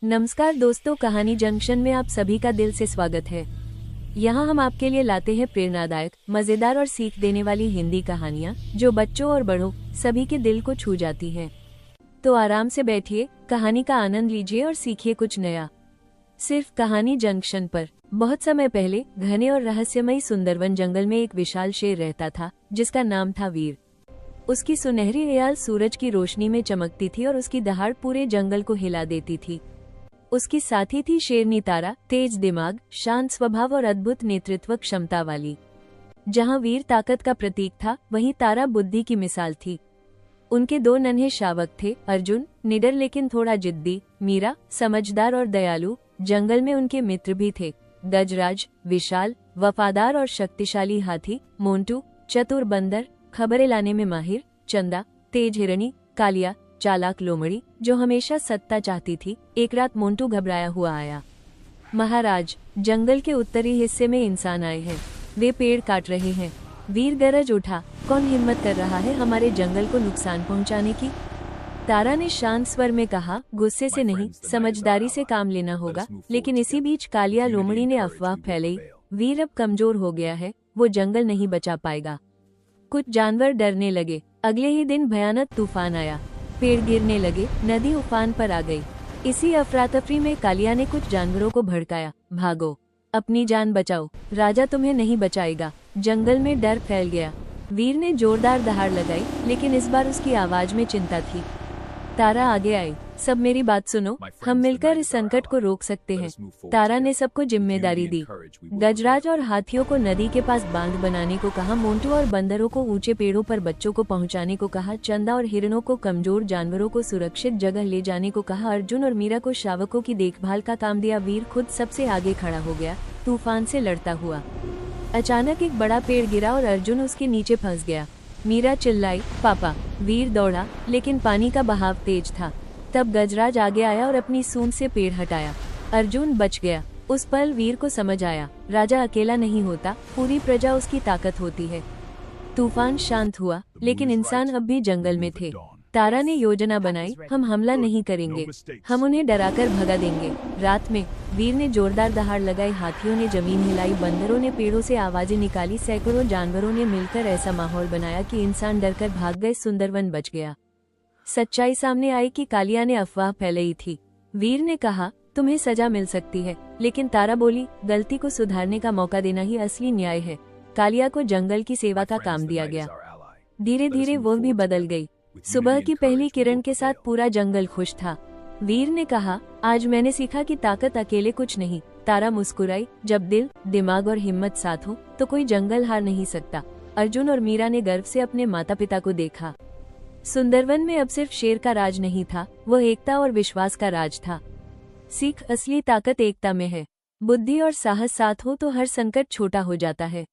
नमस्कार दोस्तों, कहानी जंक्शन में आप सभी का दिल से स्वागत है। यहाँ हम आपके लिए लाते हैं प्रेरणादायक, मजेदार और सीख देने वाली हिंदी कहानियाँ जो बच्चों और बड़ों सभी के दिल को छू जाती हैं। तो आराम से बैठिए, कहानी का आनंद लीजिए और सीखिए कुछ नया, सिर्फ कहानी जंक्शन पर। बहुत समय पहले घने और रहस्यमयी सुंदरवन जंगल में एक विशाल शेर रहता था जिसका नाम था वीर। उसकी सुनहरी एयाल सूरज की रोशनी में चमकती थी और उसकी दहाड़ पूरे जंगल को हिला देती थी। उसकी साथी थी शेरनी तारा, तेज दिमाग, शांत स्वभाव और अद्भुत नेतृत्व क्षमता वाली। जहां वीर ताकत का प्रतीक था, वहीं तारा बुद्धि की मिसाल थी। उनके दो नन्हे शावक थे, अर्जुन निडर लेकिन थोड़ा जिद्दी, मीरा समझदार और दयालु। जंगल में उनके मित्र भी थे, गजराज विशाल, वफादार और शक्तिशाली हाथी, मोंटू चतुर बंदर, खबरें लाने में माहिर, चंदा तेज हिरणी, कालिया चालाक लोमड़ी जो हमेशा सत्ता चाहती थी। एक रात मोंटू घबराया हुआ आया। महाराज, जंगल के उत्तरी हिस्से में इंसान आए हैं, वे पेड़ काट रहे हैं। वीर गरज उठा, कौन हिम्मत कर रहा है हमारे जंगल को नुकसान पहुंचाने की? तारा ने शांत स्वर में कहा, गुस्से से नहीं, समझदारी से काम लेना होगा। लेकिन इसी बीच कालिया लोमड़ी ने अफवाह फैलाई, वीर अब कमजोर हो गया है, वो जंगल नहीं बचा पाएगा। कुछ जानवर डरने लगे। अगले ही दिन भयानक तूफान आया, पेड़ गिरने लगे, नदी उफान पर आ गई। इसी अफरा-तफरी में कालिया ने कुछ जानवरों को भड़काया, भागो, अपनी जान बचाओ, राजा तुम्हें नहीं बचाएगा। जंगल में डर फैल गया। वीर ने जोरदार दहाड़ लगाई, लेकिन इस बार उसकी आवाज में चिंता थी। तारा आगे आई, सब मेरी बात सुनो, हम मिलकर इस संकट को रोक सकते हैं। तारा ने सबको जिम्मेदारी दी। गजराज और हाथियों को नदी के पास बांध बनाने को कहा, मोंटू और बंदरों को ऊंचे पेड़ों पर बच्चों को पहुंचाने को कहा, चंदा और हिरणों को कमजोर जानवरों को सुरक्षित जगह ले जाने को कहा, अर्जुन और मीरा को शावकों की देखभाल का काम दिया। वीर खुद सबसे आगे खड़ा हो गया, तूफान से लड़ता हुआ। अचानक एक बड़ा पेड़ गिरा और अर्जुन उसके नीचे फंस गया। मीरा चिल्लाई, पापा। वीर दौड़ा, लेकिन पानी का बहाव तेज था। तब गजराज आगे आया और अपनी सूंड से पेड़ हटाया। अर्जुन बच गया। उस पल वीर को समझ आया, राजा अकेला नहीं होता, पूरी प्रजा उसकी ताकत होती है। तूफान शांत हुआ, लेकिन इंसान अब भी जंगल में थे। तारा ने योजना बनाई, हम हमला नहीं करेंगे, हम उन्हें डराकर भगा देंगे। रात में वीर ने जोरदार दहाड़ लगाई, हाथियों ने जमीन हिलाई, बंदरों ने पेड़ों से आवाजें निकाली, सैकड़ों जानवरों ने मिलकर ऐसा माहौल बनाया कि इंसान डरकर भाग गए। सुंदरवन बच गया। सच्चाई सामने आई कि कालिया ने अफवाह फैलाई थी। वीर ने कहा, तुम्हें सजा मिल सकती है, लेकिन तारा बोली, गलती को सुधारने का मौका देना ही असली न्याय है। कालिया को जंगल की सेवा का काम दिया गया। धीरे धीरे वो भी बदल गई। सुबह की पहली किरण के साथ पूरा जंगल खुश था। वीर ने कहा, आज मैंने सीखा कि ताकत अकेले कुछ नहीं। तारा मुस्कुराई, जब दिल, दिमाग और हिम्मत साथ हो तो कोई जंगल हार नहीं सकता। अर्जुन और मीरा ने गर्व से अपने माता पिता को देखा। सुंदरवन में अब सिर्फ शेर का राज नहीं था, वह एकता और विश्वास का राज था। सीख, असली ताकत एकता में है। बुद्धि और साहस साथ हो तो हर संकट छोटा हो जाता है।